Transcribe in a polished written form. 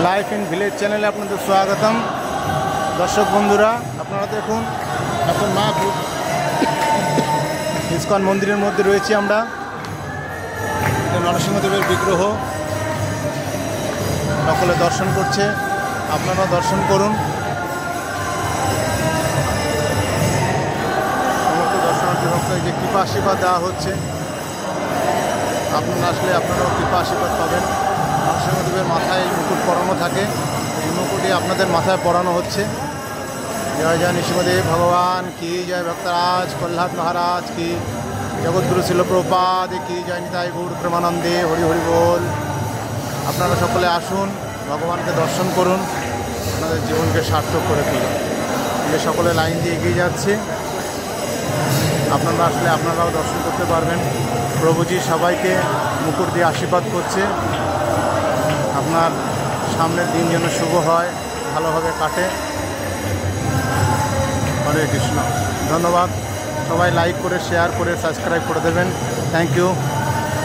Life in village চ্যানেলে আপনাদের স্বাগতম। দর্শক বন্ধুরা, আপনারা দেখুন এখন মা ইস্কন মন্দিরের মধ্যে রয়েছি আমরা। নরসিংহদেবের বিগ্রহ সকলে দর্শন করছে, আপনারা দর্শন করুন। সমস্ত দর্শনার্থী ভক্তকে কৃপা আশীর্বাদ দেওয়া হচ্ছে। আপনারা আসলে আপনারাও কৃপা আশীর্বাদ পাবেন। নরসিংহদেবের মাথায় মুকুট পরানো থাকে, এই মুকুটই আপনাদের মাথায় পরানো হচ্ছে। জয় জয় নৃসিংহদেব ভগবান কি জয়, ভক্তরাজ প্রহ্লাদ মহারাজ কি, জগৎগুরু শিল প্রভুপাদ কি জয়, নিতাই গৌর প্রেমানন্দে হরি হরি বল। আপনারা সকলে আসুন, ভগবানকে দর্শন করুন, আপনাদের জীবনকে সার্থক করে তুলুন। যে সকলে লাইন দিয়ে এগিয়ে যাচ্ছে, আপনারা আসলে আপনারাও দর্শন করতে পারবেন। প্রভুজি সবাইকে মুকুট দিয়ে আশীর্বাদ করছে। আপনার সামনের দিন যেন শুভ হয়, ভালোভাবে কাটে। হরে কৃষ্ণ। ধন্যবাদ। সবাই লাইক করে, শেয়ার করে, সাবস্ক্রাইব করে দেবেন। Thank you.